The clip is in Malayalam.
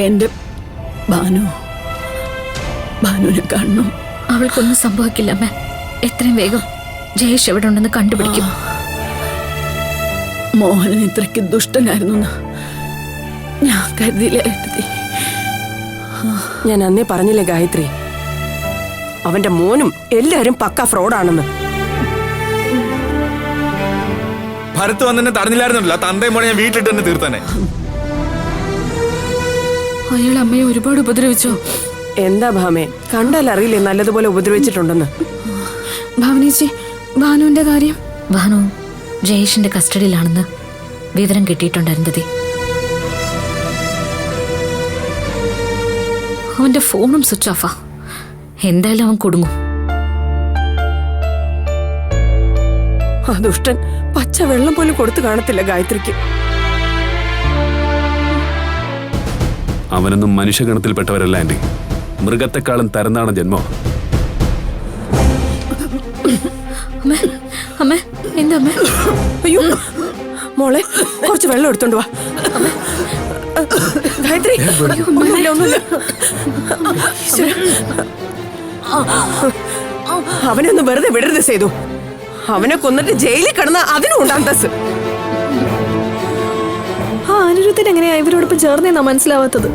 എന്റെ ഭാനുവിനെ കാണണം. അവൾക്കൊന്നും സംഭവിക്കില്ല അമ്മ. എത്രയും വേഗം ജയേഷ് എവിടെ ഉണ്ടെന്ന് കണ്ടുപിടിക്കും. മോഹനൻ ഇത്രയ്ക്ക് ദുഷ്ടനായിരുന്നു ഞാൻ കരുതിയില്ല. ഞാൻ അന്നേ പറഞ്ഞില്ലേ ഗായത്രി, അവന്റെ മോനും എല്ലാരും പക്ക ഫ്രോഡാണെന്ന്. ഭരത്ത് വന്നെ തടഞ്ഞില്ലായിരുന്നല്ലോ. തന്തയും മോനെ ഞാൻ വീട്ടിലിട്ട് തന്നെ തീർത്താനെ. അയാൾ അമ്മയെ ഒരുപാട് ഉപദ്രവിച്ചോ? എന്താ ഭാമേ, കണ്ടാൽ അറിയില്ലേ നല്ലതുപോലെ ഉപദ്രവിച്ചിട്ടുണ്ടെന്ന്. ഭാവനേച്ചി, ഭാനുവിന്റെ കാര്യം? ഭാനു ജയേഷിന്റെ കസ്റ്റഡിയിലാണെന്ന് വിവരം കിട്ടിയിട്ടുണ്ടായിരുന്നത്. അവന്റെ ഫോണും സ്വിച്ച് ഓഫാ. എന്തായാലും അവൻ കുടുങ്ങും. ആ ദുഷ്ടൻ പച്ച വെള്ളം പോലും കൊടുത്തു കാണത്തില്ല ഗായത്രിക്ക്. അവനൊന്നും മനുഷ്യഗണത്തിൽപ്പെട്ടവരല്ല ആന്റി. മൃഗത്തെക്കാളും തരംതാണ ജന്മം. അമ്മ എന്താ അമ്മ? അയ്യോ മോളെ, കുറച്ച് വെള്ളം എടുത്തോണ്ട് വാ. ഗായത്രി, ഒന്നുമില്ല. അവനെ ഒന്ന് വെറുതെ വിടരുത് സേതു. അവനെ കൊന്നിട്ട് ജയിലിൽ കിടന്ന അതിനും ഉണ്ട് അന്തസ്. ആ അനിരുദ്ധൻ എങ്ങനെയാ ഇവരോടൊപ്പം ചേർന്നെന്നാ മനസ്സിലാവാത്തത്?